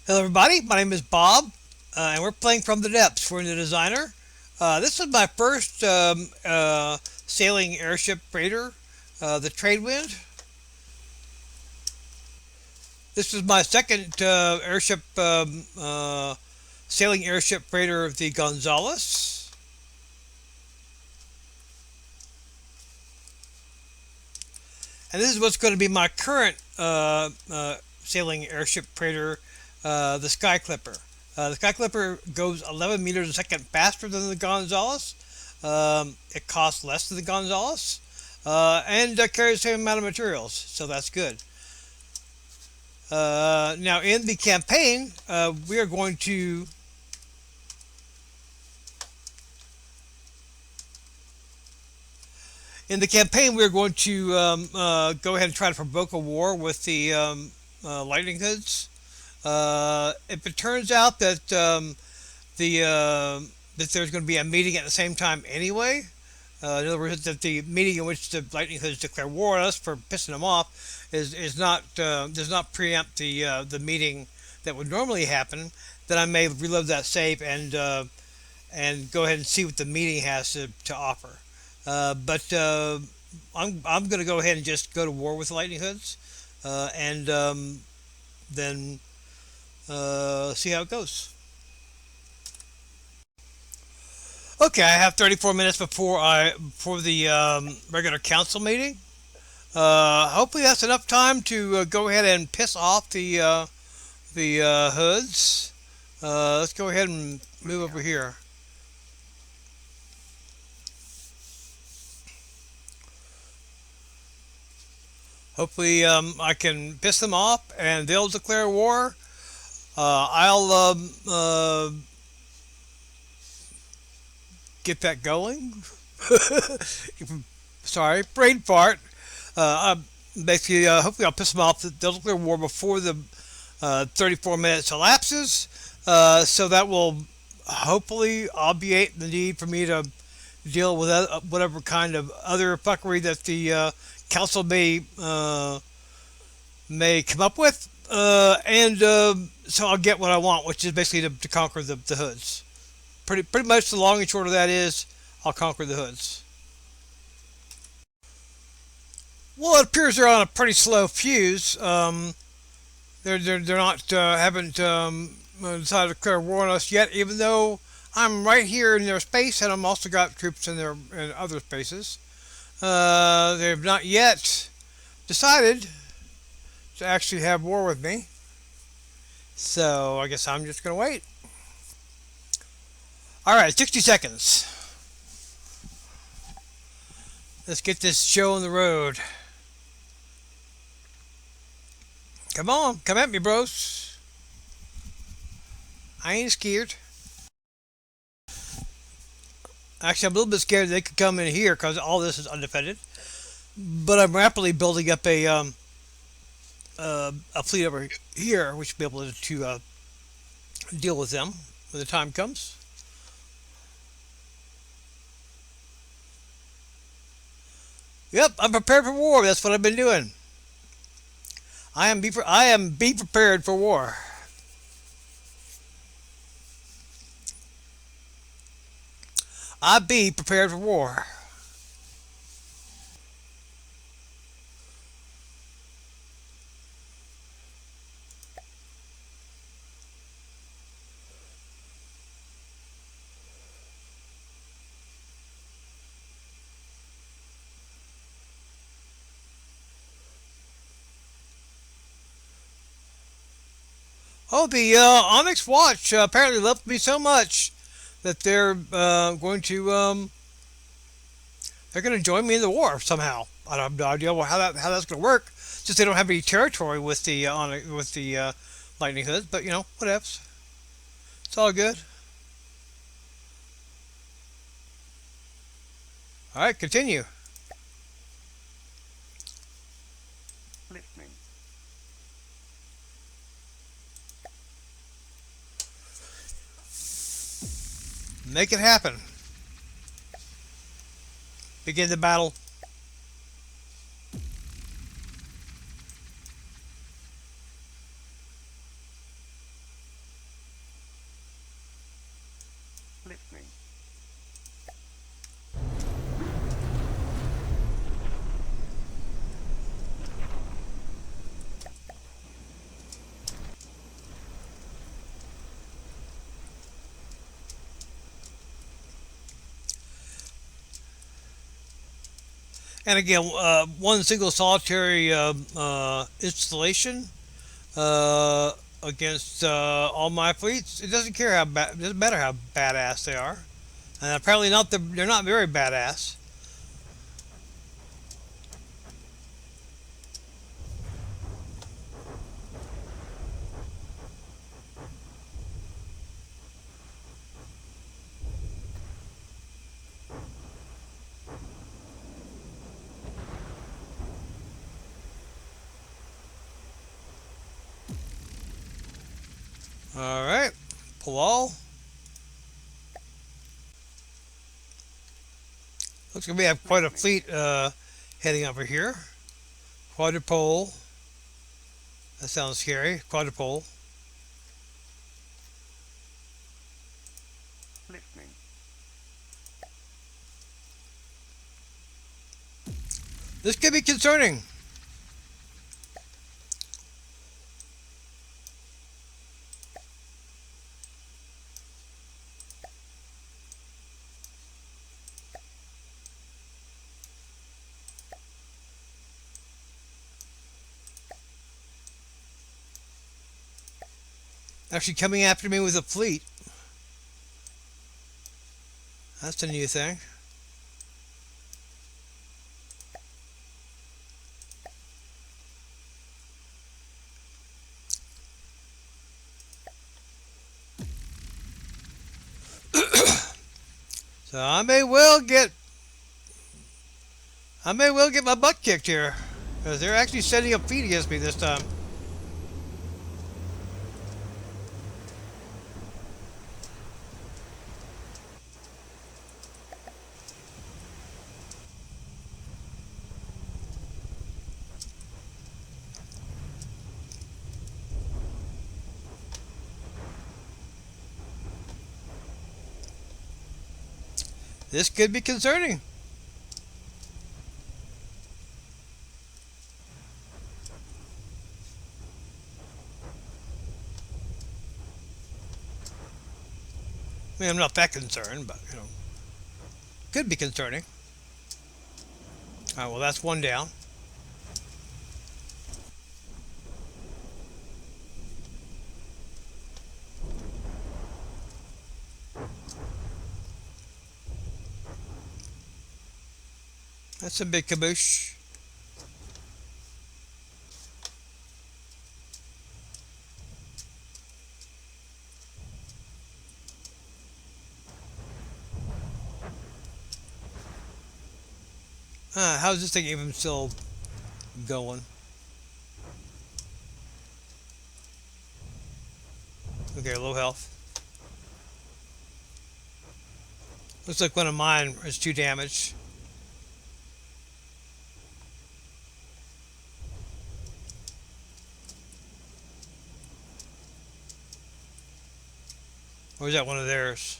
Hello, everybody. My name is Bob, and we're playing From the Depths. We're in the designer. This is my first sailing airship raider, the Tradewind. This is my second airship sailing airship raider, the Gonzales. And this is what's going to be my current sailing airship freighter, the Sky Clipper. The Sky Clipper goes 11 meters a second faster than the Gonzales. It costs less than the Gonzales, and carries the same amount of materials, so that's good. Now, in the campaign, we are going to go ahead and try to provoke a war with the lightning hoods. If it turns out that the that there's going to be a meeting at the same time anyway, in other words, that the meeting in which the lightning hoods declare war on us for pissing them off is not does not preempt the meeting that would normally happen, then I may reload that save and go ahead and see what the meeting has to offer. But I'm going to go ahead and just go to war with the lightning hoods, and then see how it goes. Okay, I have 34 minutes before the regular council meeting. Hopefully that's enough time to go ahead and piss off the hoods. Let's go ahead and move over here. Hopefully I can piss them off and they'll declare war. I'll get that going. Sorry, brain fart. Basically, hopefully I'll piss them off. They'll declare war before the 34 minutes elapses. So that will hopefully obviate the need for me to deal with whatever kind of other fuckery that the council may come up with. And so I'll get what I want, which is basically to conquer the hoods. Pretty much the long and short of that is I'll conquer the hoods. Well, it appears they're on a pretty slow fuse. They're not haven't decided to declare war on us yet, even though I'm right here in their space, and I'm also got troops in other spaces. They've not yet decided to actually have war with me, so I guess I'm just gonna wait. All right, 60 seconds. Let's get this show on the road. Come on, come at me, bros. I ain't scared. Actually, I'm a little bit scared they could come in here because all this is undefended. But I'm rapidly building up a fleet over here, which will be able to deal with them when the time comes. Yep, I'm prepared for war. That's what I've been doing. I am be prepared for war. I be prepared for war. Oh, the Onyx Watch apparently loved me so much that they're going to join me in the war somehow. I don't have no idea how that's going to work. Just they don't have any territory with the Lightning Hood, but whatever. It's all good. All right, continue. Listening. Make it happen. Begin the battle. And again, one single solitary installation uh, against all my fleets. It doesn't care how bad. It doesn't matter how badass they are. And apparently not. They're not very badass. All right, pull all. Looks like we have quite a fleet heading over here. Quadrupole. That sounds scary. Quadrupole. Listening. This could be concerning. Actually coming after me with a fleet. That's a new thing. So I may well get my butt kicked here. Because they're actually setting up fleet against me this time. This could be concerning. I mean, I'm not that concerned, but, could be concerning. Alright, well, that's one down. That's a big caboose. How's this thing even still going? Okay, low health. Looks like one of mine is 2 damage. Or is that one of theirs?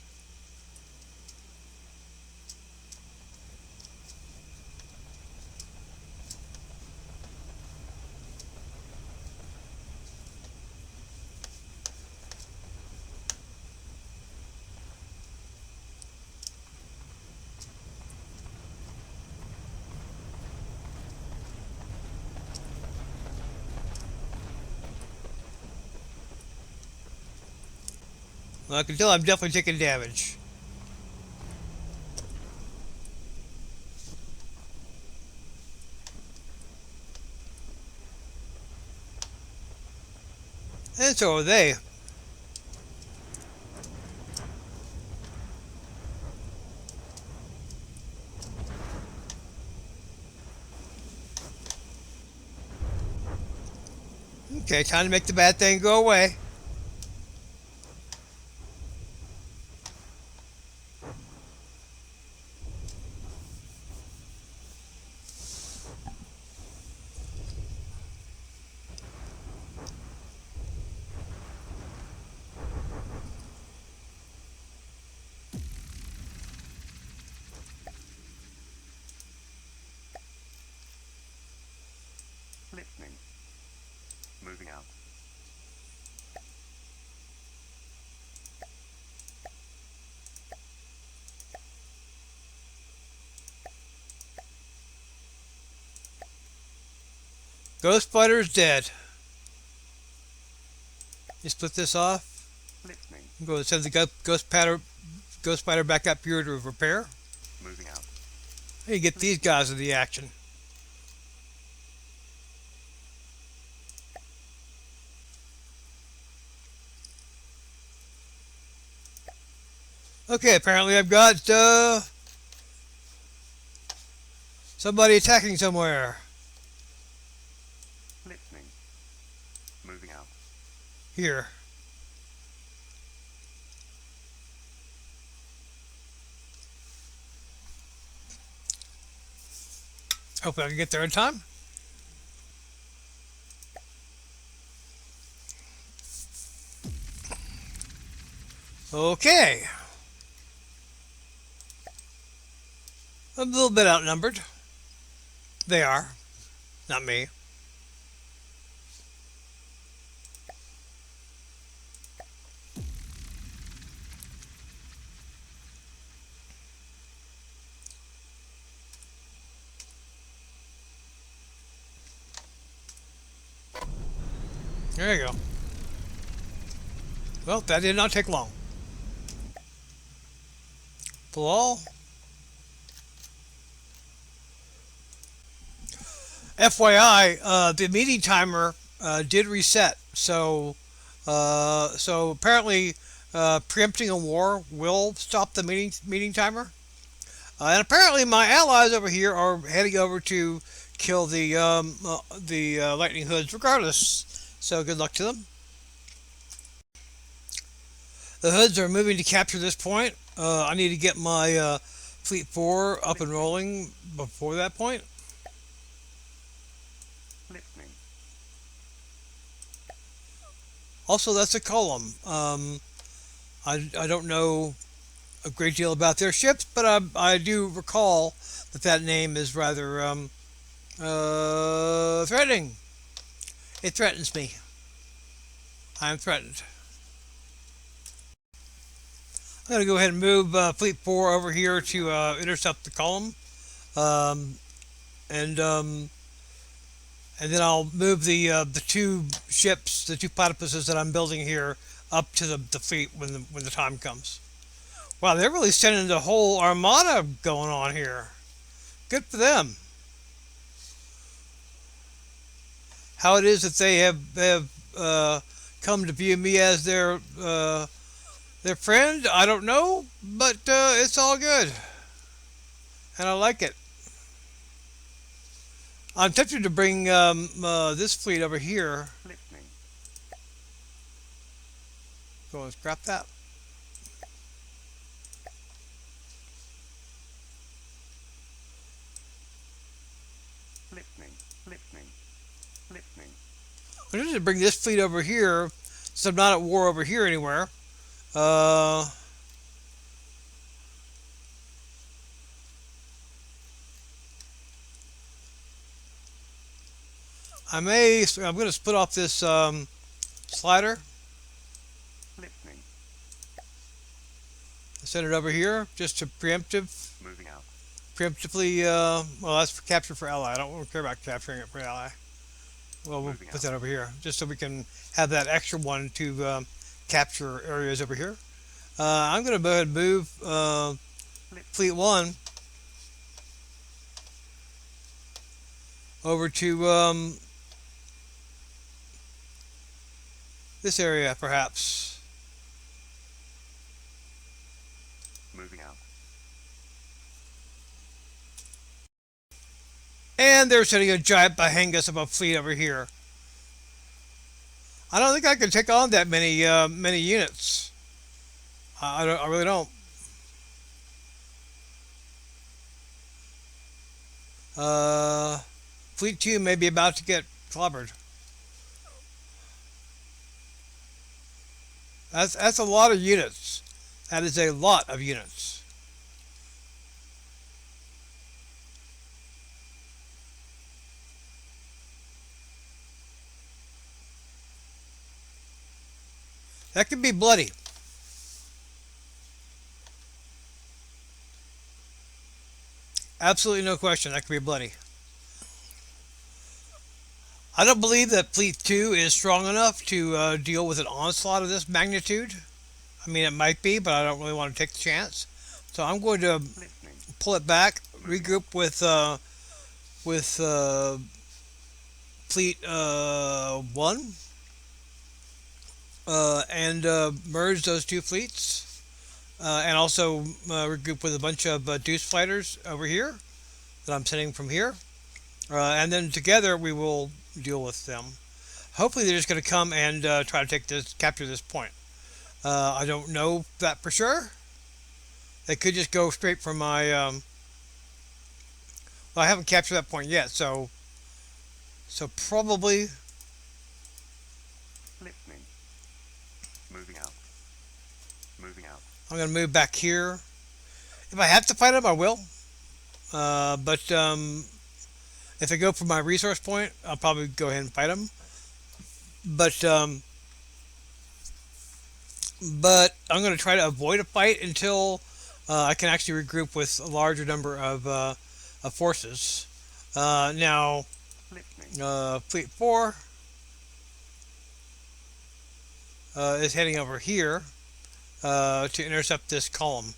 Well, I can tell I'm definitely taking damage. And so are they. Okay, time to make the bad thing go away. Listening. Moving out. Ghost spider's dead. You split this off. Listening. I'm going to send the ghost spider back up here to repair. Moving out. You get these guys in the action. Okay, apparently I've got somebody attacking somewhere. Listening. Moving out. Here. Hopefully I can get there in time. Okay. I'm a little bit outnumbered. They are. Not me. There you go. Well, that did not take long. Pull all. FYI, the meeting timer did reset. So apparently, preempting a war will stop the meeting timer. And apparently, my allies over here are heading over to kill the lightning hoods, regardless. So good luck to them. The hoods are moving to capture this point. I need to get my Fleet 4 up and rolling before that point. Listening. Also, that's a column. I don't know a great deal about their ships, but I do recall that name is rather threatening. It threatens me. I am threatened. I'm going to go ahead and move Fleet 4 over here to intercept the column. Um, and and then I'll move the two ships, the two platypuses that I'm building here, up to the fleet when the time comes. Wow, they're really sending the whole armada going on here. Good for them. How it is that they have come to view me as their friend, I don't know, but it's all good, and I like it. I'm tempted to bring this fleet over here. Listening. Go and scrap that. Listening. Listening. Listening. I'm tempted to bring this fleet over here, so I'm not at war over here anywhere. Uh, I'm going to split off this slider. Listening. Send it over here just to Moving out. preemptively. Well, that's for capture for ally. I don't care about capturing it for ally. Well, we'll Moving put out. that over here just so we can have that extra one to capture areas over here. I'm going to go ahead and move Fleet 1 over to this area, perhaps. Moving out. And they're sending a giant Bahangas of a fleet over here. I don't think I can take on that many units. I really don't. Uh, Fleet 2 may be about to get clobbered. That's a lot of units. That is a lot of units. That could be bloody. Absolutely no question. That could be bloody. I don't believe that Fleet 2 is strong enough to deal with an onslaught of this magnitude. I mean, it might be, but I don't really want to take the chance. So I'm going to Listening. pull it back, Moving out. regroup with Fleet 1, and merge those two fleets, and also regroup with a bunch of deuce fighters over here that I'm sending from here, and then together we will deal with them. Hopefully, they're just going to come and try to capture this point. I don't know that for sure. They could just go straight for my. Well, I haven't captured that point yet, so probably Listening. Moving out. Moving out. I'm going to move back here. If I have to fight them, I will. But if I go for my resource point, I'll probably go ahead and fight them. But I'm going to try to avoid a fight until I can actually regroup with a larger number of forces. Now, Listening. Fleet 4 is heading over here to intercept this column.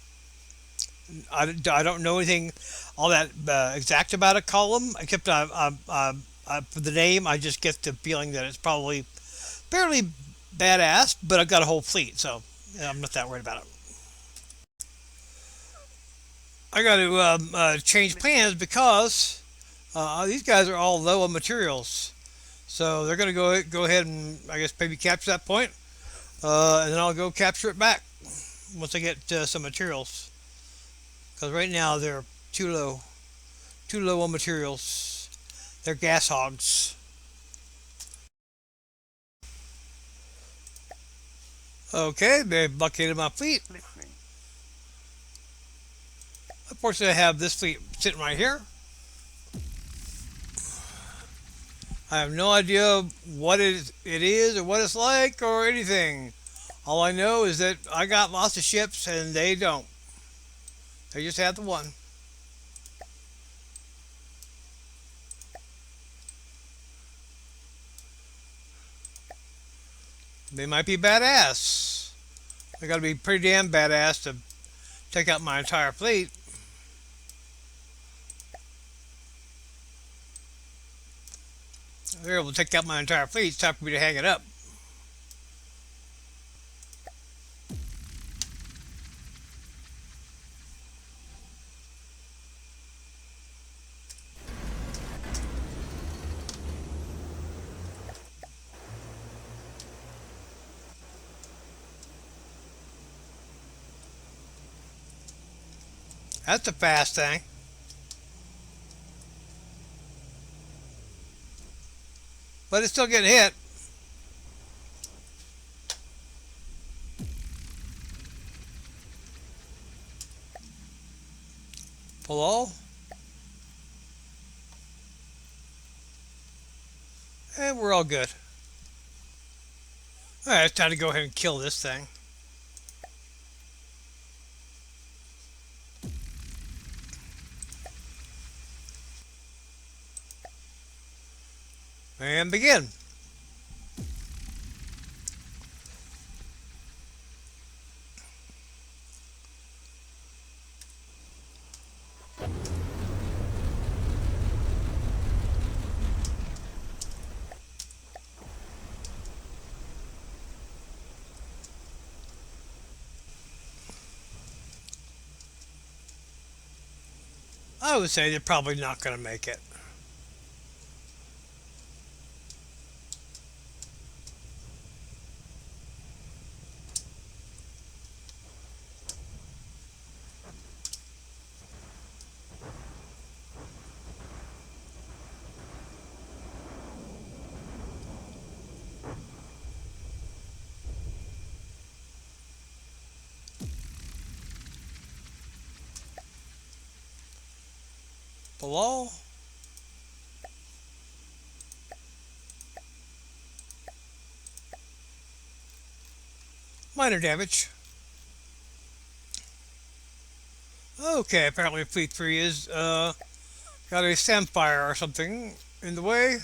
I don't know anything all that exact about a column, except for the name, I just get the feeling that it's probably fairly badass, but I've got a whole fleet, so yeah, I'm not that worried about it. I got to change plans because these guys are all low on materials. So they're going to go ahead and I guess maybe capture that point, and then I'll go capture it back once I get some materials. Because right now they're too low on materials. They're gas hogs. Okay, they blockaded my fleet. Listening. Unfortunately, I have this fleet sitting right here. I have no idea what it is or what it's like or anything. All I know is that I got lots of ships and they don't. They just have the one. They might be badass. They got to be pretty damn badass to take out my entire fleet. If they're able to take out my entire fleet. It's time for me to hang it up. That's a fast thing. But it's still getting hit. Hello? And we're all good. Alright, it's time to go ahead and kill this thing. And begin. I would say they're probably not going to make it. Below? Minor damage. Okay, apparently Fleet 3 is got a Samfire or something in the way.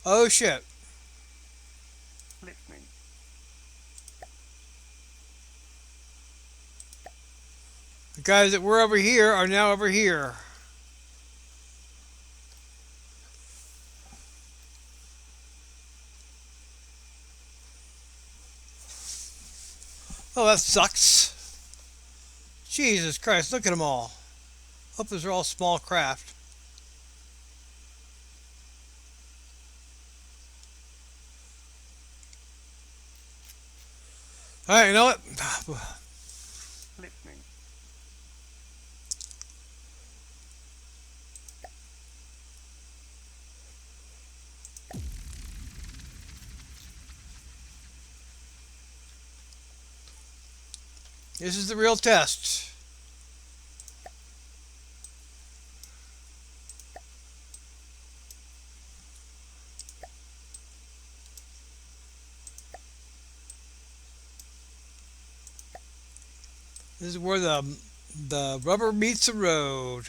Oh shit. listening, The guys that were over here are now over here. Oh, that sucks. Jesus Christ, look at them all. Hope those are all small craft. Alright, you know what? listening, This is the real test. This is where the rubber meets the road.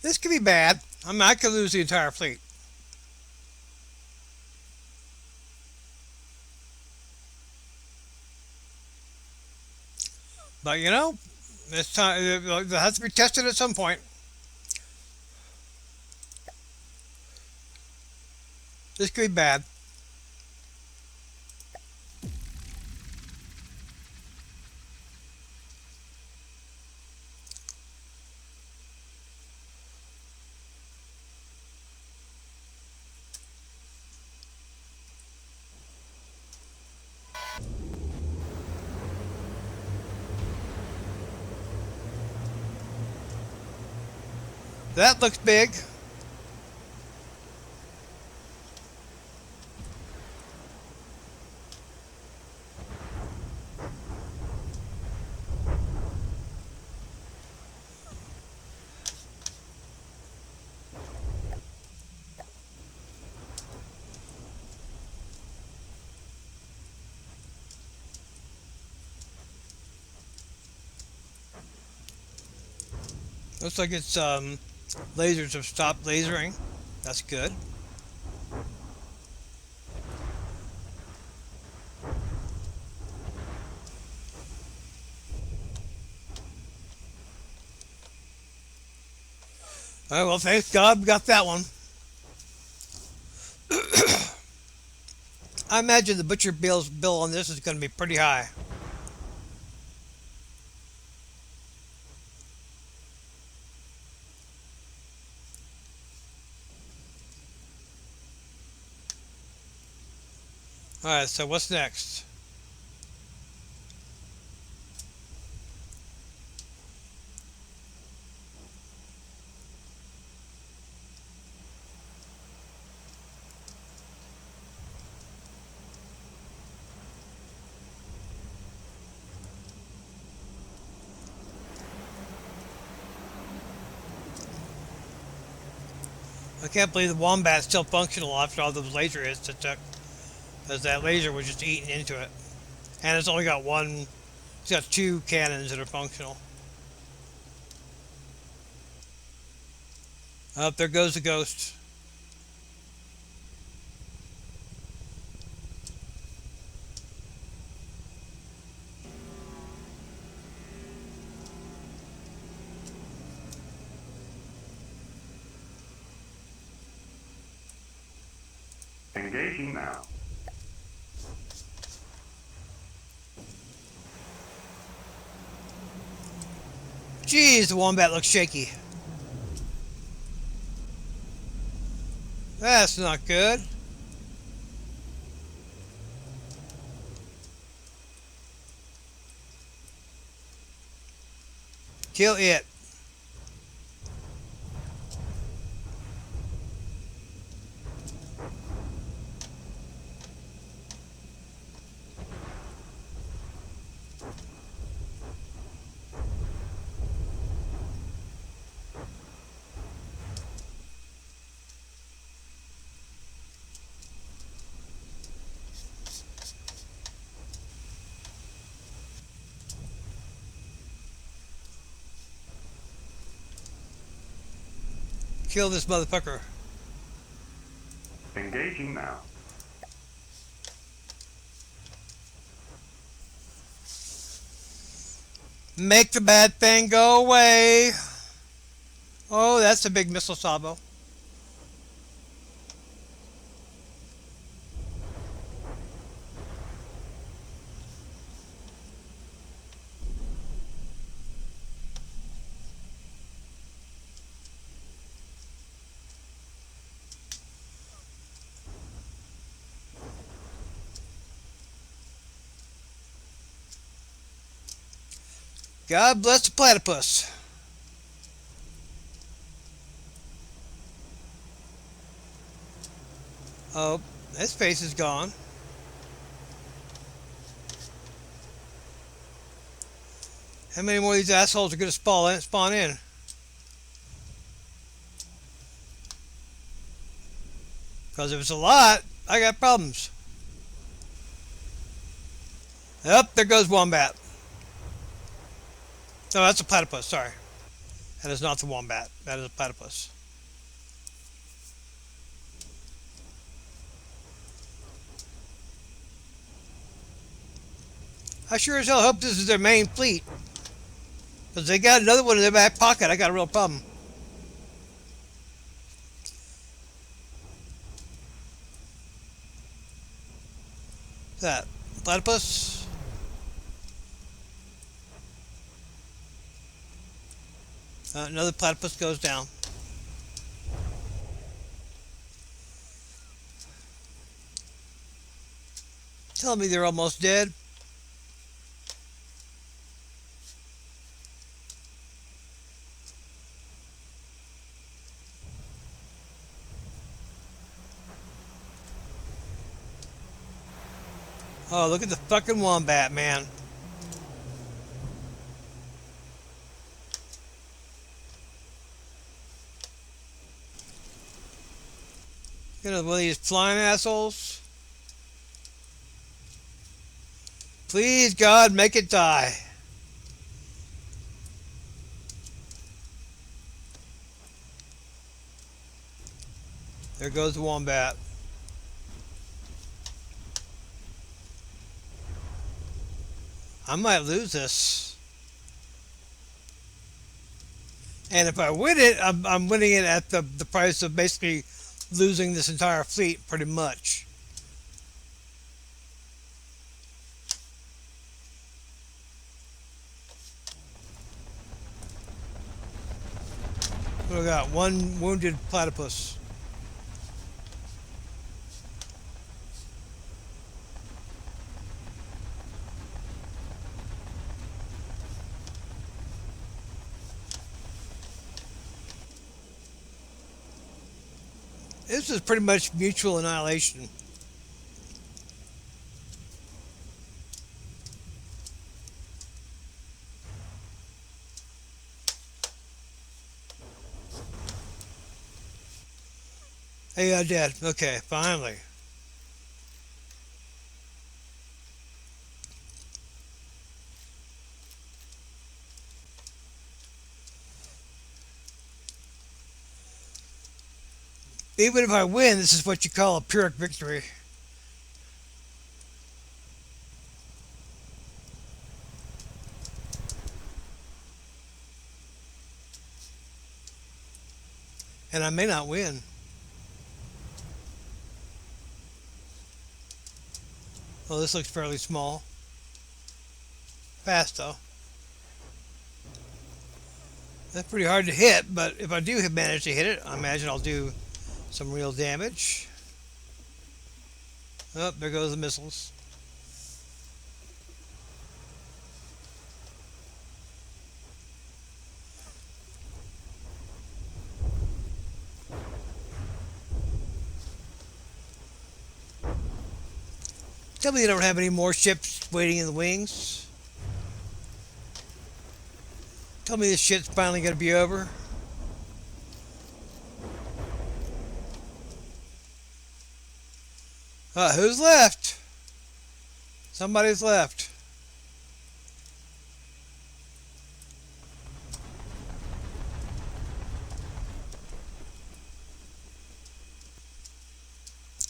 This could be bad. I mean, I could lose the entire fleet. But you know, it's time. It has to be tested at some point. This could be bad. That looks big. Looks like it's lasers have stopped lasering. That's good. All right, well, thanks God we got that one. I imagine the butcher bill on this is going to be pretty high. All right, so what's next? I can't believe the wombat's still functional after all those laser hits it took, because that laser was just eating into it, and it's only got one. It's got two cannons that are functional. Up there goes the ghost. engaging now, Jeez, the wombat looks shaky. That's not good. Kill it. Kill this motherfucker. Engaging now. Make the bad thing go away. Oh, that's a big missile salvo. God bless the platypus. Oh, his face is gone. How many more of these assholes are going to spawn in? Because if it's a lot, I got problems. Yep, there goes wombat. No, that's a platypus, sorry. That is not the wombat. That is a platypus. I sure as hell hope this is their main fleet. Because they got another one in their back pocket. I got a real problem. What's that? Platypus? Another platypus goes down. Tell me they're almost dead. Oh, look at the fucking wombat, man. You know, one of these flying assholes. Please, God, make it die. There goes the wombat. I might lose this. And if I win it, I'm winning it at the price of basically losing this entire fleet, pretty much. We got one wounded platypus. This is pretty much mutual annihilation. Hey, I did. Okay, finally. Even if I win, this is what you call a Pyrrhic victory. And I may not win. Oh, this looks fairly small. Fast, though. That's pretty hard to hit, but if I do manage to hit it, I imagine I'll do some real damage. Oh, there goes the missiles. Tell me you don't have any more ships waiting in the wings. Tell me this shit's finally gonna be over. Who's left? Somebody's left.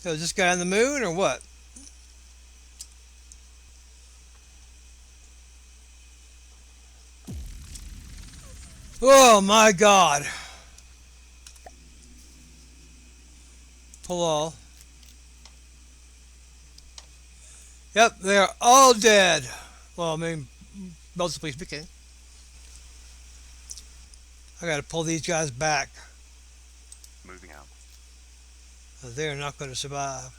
So is this guy on the moon or what? Oh my god. Hello. Yep, they are all dead. Well, I mean, relatively speaking. I gotta pull these guys back. Moving out. They're not gonna survive.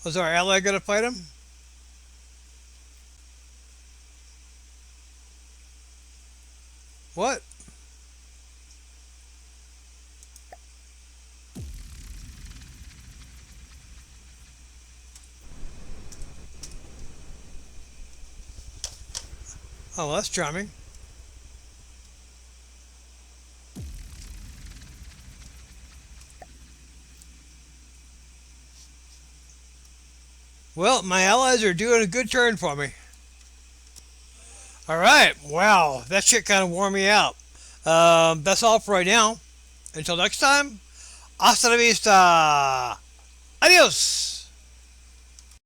Was our ally gonna fight him? What? Oh, well, that's charming. Well, my allies are doing a good turn for me. All right. Wow, that shit kind of wore me out. That's all for right now. Until next time, hasta la vista. Adios.